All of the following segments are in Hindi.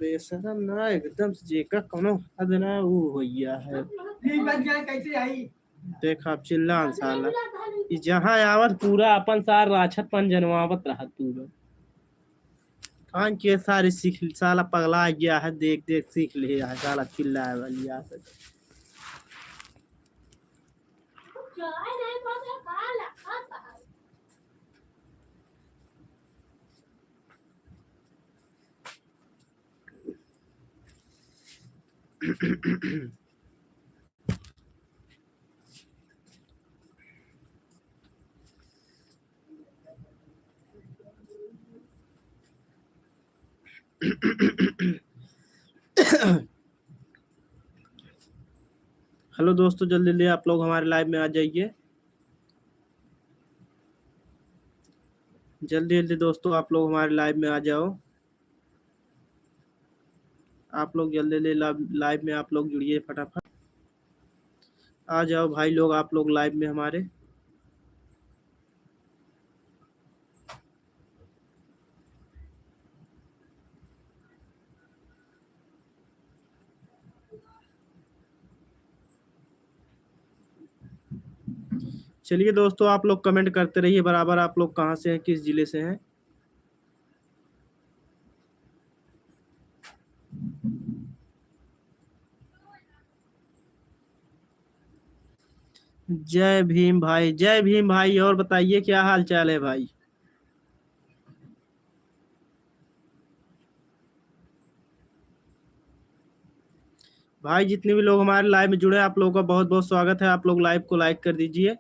बेशरम ना एकदम से जेका कोनो हद ना वो हो गया है। कैसे आई देख आप चिल्ला साला कि जहाँ आवत पूरा अपन सार राछतपन जनवावत रहा पूरा कान के सारे सीख साला पगला गया है। देख देख सीख लिया है साला चिल्लाए वाली आ सके। हेलो दोस्तों, जल्दी जल्दी आप लोग हमारे लाइव में आ जाइए। जल्दी जल्दी दोस्तों आप लोग हमारे लाइव में आ जाओ। आप लोग जल्दी जल्दी लाइव में आप लोग जुड़िए फटाफट। आ जाओ भाई लोग आप लोग लाइव में हमारे। चलिए दोस्तों आप लोग कमेंट करते रहिए बराबर। आप लोग कहाँ से हैं, किस जिले से हैं? जय भीम भाई, जय भीम भाई। और बताइए क्या हाल चाल है भाई? भाई जितने भी लोग हमारे लाइव में जुड़े हैं आप लोगों का बहुत बहुत स्वागत है। आप लोग लाइव को लाइक कर दीजिए।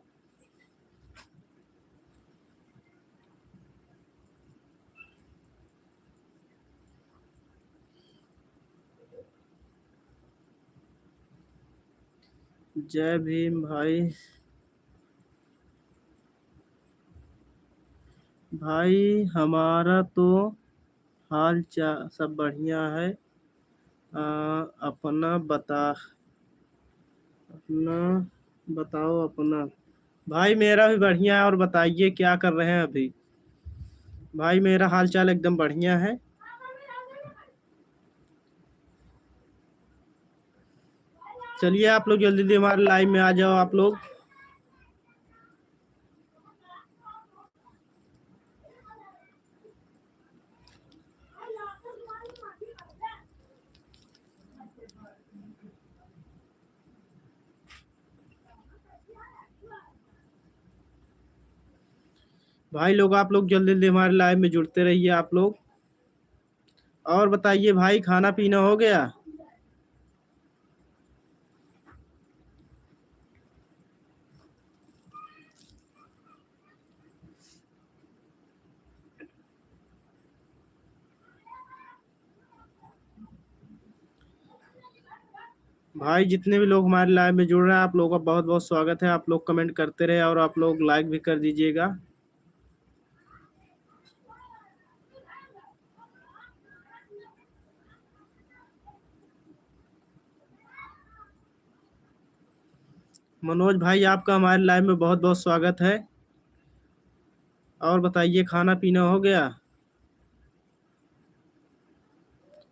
जय भीम भाई। भाई हमारा तो हाल चाल सब बढ़िया है। अपना बताओ अपना। भाई मेरा भी बढ़िया है। और बताइए क्या कर रहे हैं अभी? भाई मेरा हाल चाल एकदम बढ़िया है। चलिए आप लोग जल्दी जल्दी हमारे लाइव में आ जाओ आप लोग। भाई लोग आप लोग जल्दी जल्दी हमारे लाइव में जुड़ते रहिए आप लोग। और बताइए भाई खाना पीना हो गया? भाई जितने भी लोग हमारे लाइव में जुड़ रहे हैं आप लोगों का बहुत बहुत स्वागत है। आप लोग कमेंट करते रहे और आप लोग लाइक भी कर दीजिएगा। मनोज भाई आपका हमारे लाइव में बहुत बहुत स्वागत है। और बताइए खाना पीना हो गया?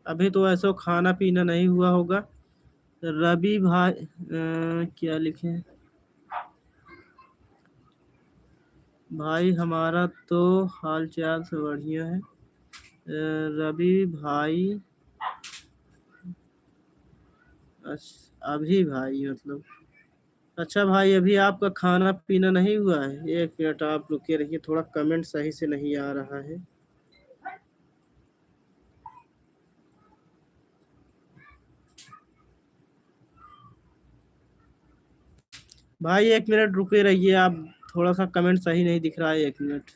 अभी तो ऐसा खाना पीना नहीं हुआ होगा। रवि भाई क्या लिखे? भाई हमारा तो हाल चाल से बढ़िया है। रवि भाई अभी भाई मतलब अच्छा भाई अभी आपका खाना पीना नहीं हुआ है? एक मिनट आप रुके रहिए, थोड़ा कमेंट सही से नहीं आ रहा है। भाई एक मिनट रुके रहिए आप, थोड़ा सा कमेंट सही नहीं दिख रहा है। एक मिनट।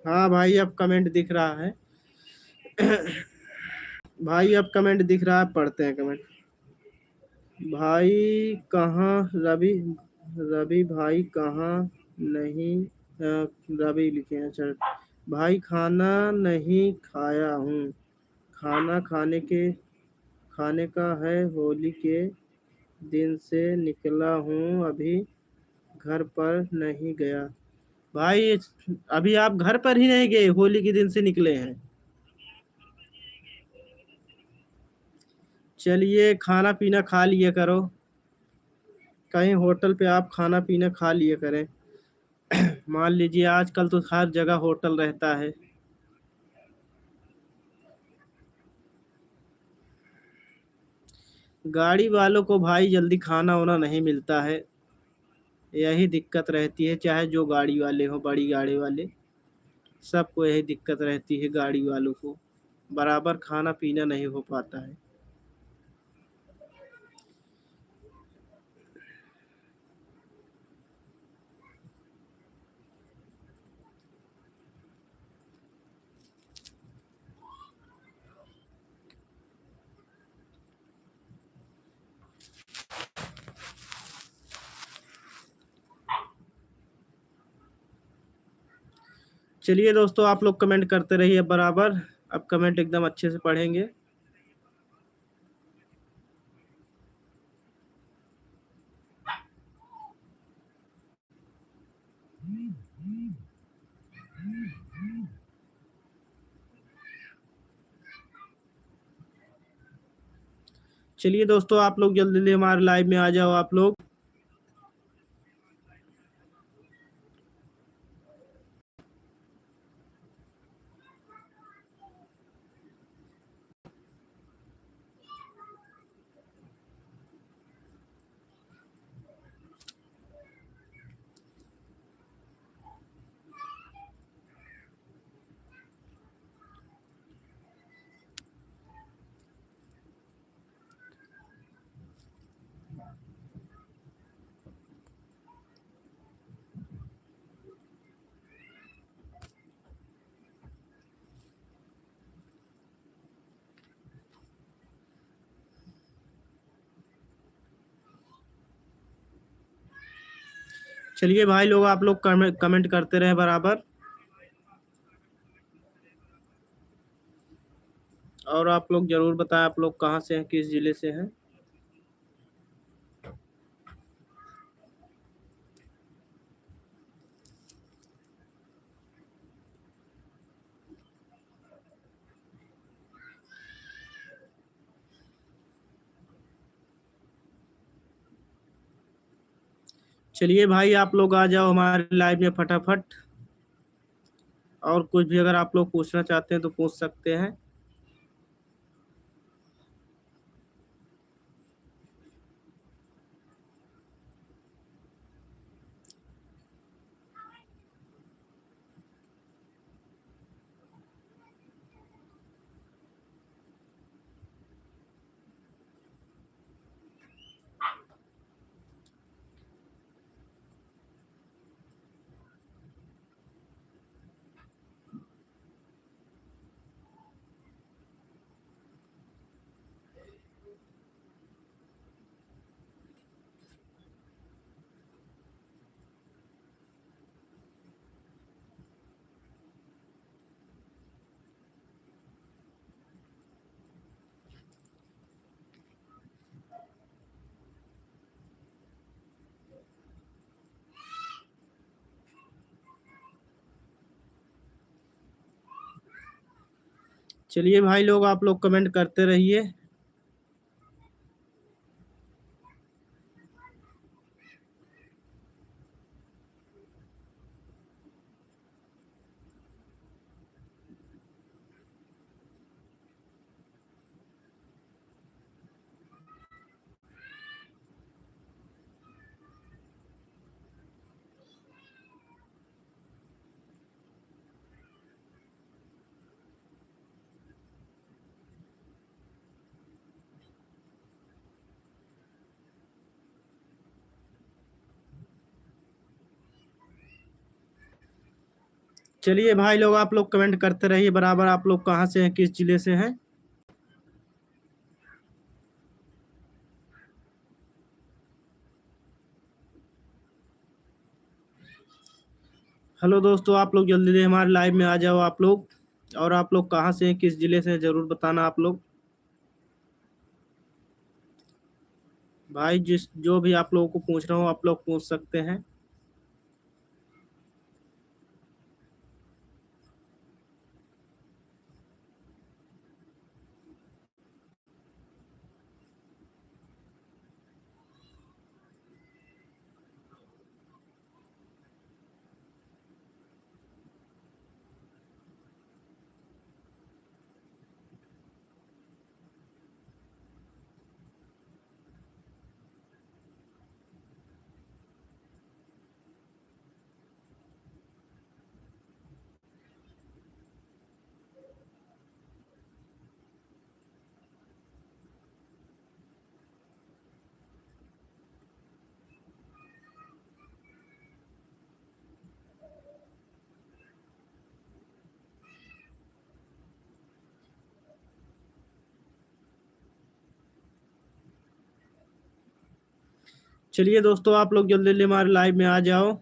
हाँ भाई अब कमेंट दिख रहा है। भाई अब कमेंट दिख रहा है, पढ़ते हैं कमेंट। भाई कहाँ रवि, रवि भाई कहाँ नहीं, रवि लिखे हैं सर। भाई खाना नहीं खाया हूँ, खाना खाने का है, होली के दिन से निकला हूँ, अभी घर पर नहीं गया। भाई अभी आप घर पर ही नहीं गए, होली के दिन से निकले हैं। चलिए खाना पीना खा लिया करो, कहीं होटल पे आप खाना पीना खा लिया करें। मान लीजिए आजकल तो हर जगह होटल रहता है। गाड़ी वालों को भाई जल्दी खाना वाना नहीं मिलता है, यही दिक्कत रहती है, चाहे जो गाड़ी वाले हो, बड़ी गाड़ी वाले, सबको यही दिक्कत रहती है, गाड़ी वालों को बराबर खाना पीना नहीं हो पाता है। चलिए दोस्तों आप लोग कमेंट करते रहिए बराबर, अब कमेंट एकदम अच्छे से पढ़ेंगे। चलिए दोस्तों आप लोग जल्दी जल्दी हमारे लाइव में आ जाओ आप लोग। चलिए भाई लोग आप लोग कमेंट करते रहे बराबर, और आप लोग जरूर बताएं आप लोग कहाँ से हैं, किस जिले से हैं। चलिए भाई आप लोग आ जाओ हमारे लाइव में फटाफट, और कुछ भी अगर आप लोग पूछना चाहते हैं तो पूछ सकते हैं। चलिए भाई लोग आप लोग कमेंट करते रहिए। चलिए भाई लोग, आप लोग कमेंट करते रहिए बराबर। आप लोग कहाँ से हैं, किस जिले से हैं? हेलो दोस्तों, आप लोग जल्दी से हमारे लाइव में आ जाओ आप लोग। और आप लोग कहाँ से हैं, किस जिले से हैं, जरूर बताना आप लोग। भाई जिस जो भी आप लोगों को पूछ रहा हूँ, आप लोग पूछ सकते हैं। चलिए दोस्तों, आप लोग जल्दी जल्दी हमारे लाइव में आ जाओ।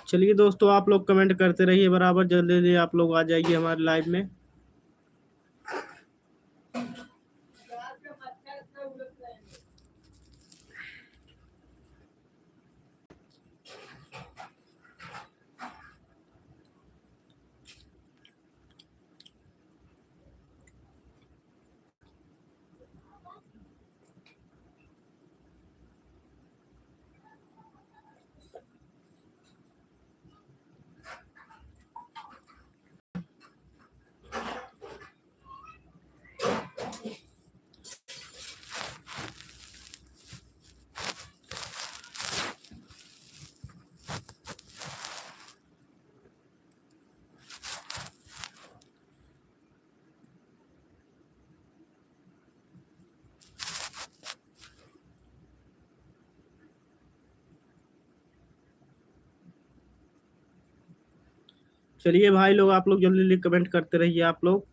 चलिए दोस्तों, आप लोग कमेंट करते रहिए बराबर। जल्दी जल्दी आप लोग आ जाइए हमारे लाइव में। चलिए भाई लोग, आप लोग जल्दी जल्दी कमेंट करते रहिए आप लोग।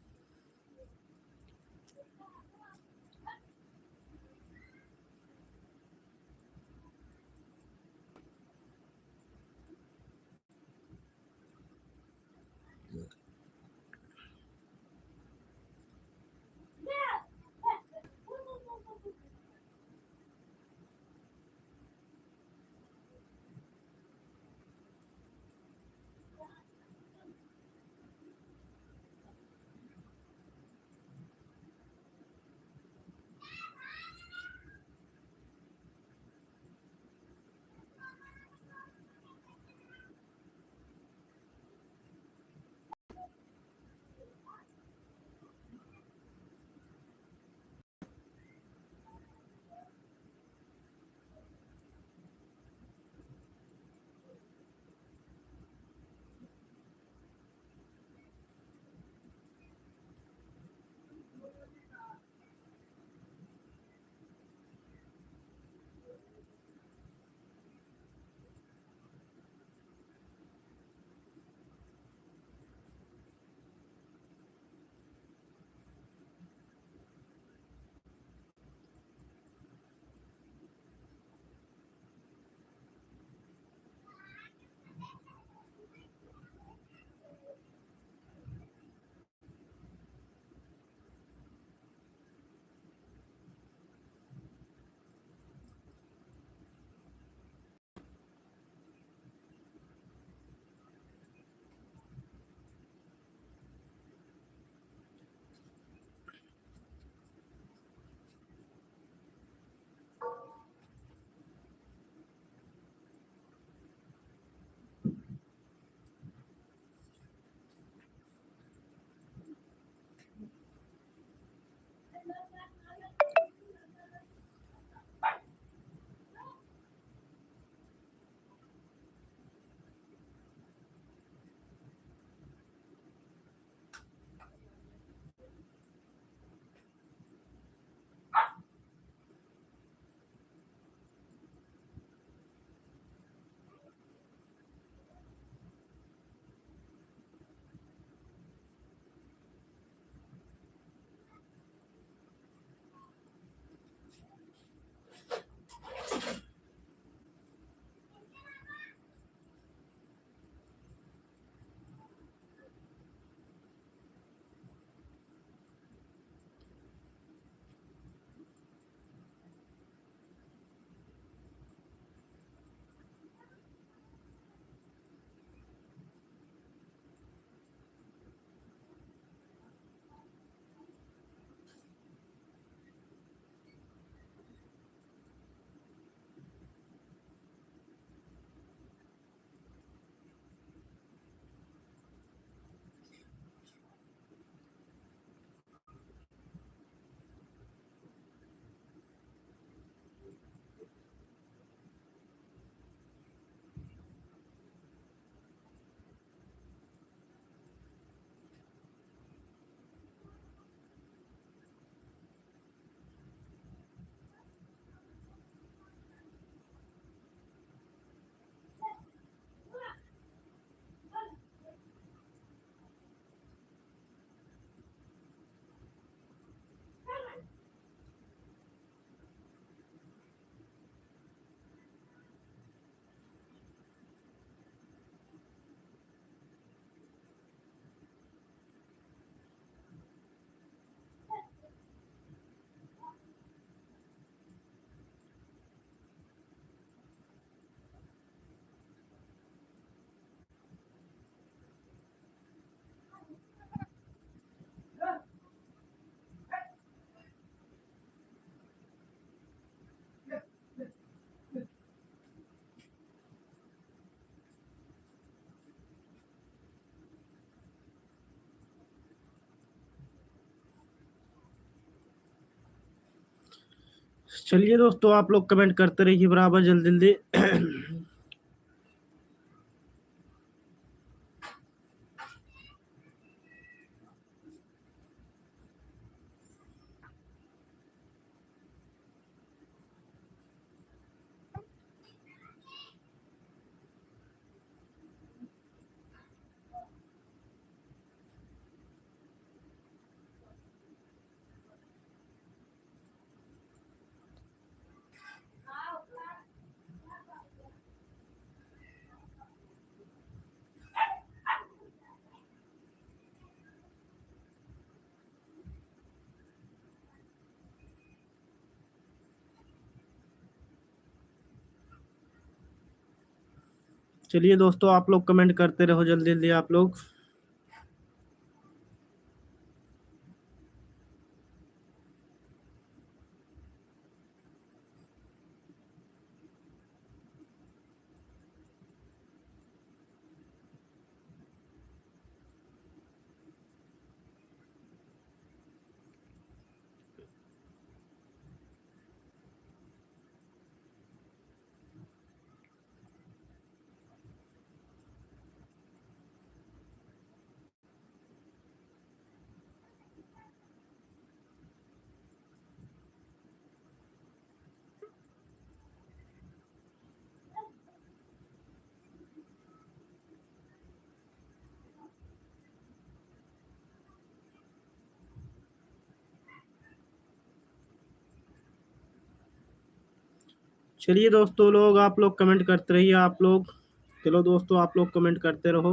चलिए दोस्तों, आप लोग कमेंट करते रहिए बराबर, जल्दी जल्दी। चलिए दोस्तों, आप लोग कमेंट करते रहो जल्दी जल्दी आप लोग। चलिए दोस्तों, लोग आप लोग कमेंट करते रहिए आप लोग। चलो दोस्तों, आप लोग कमेंट करते रहो।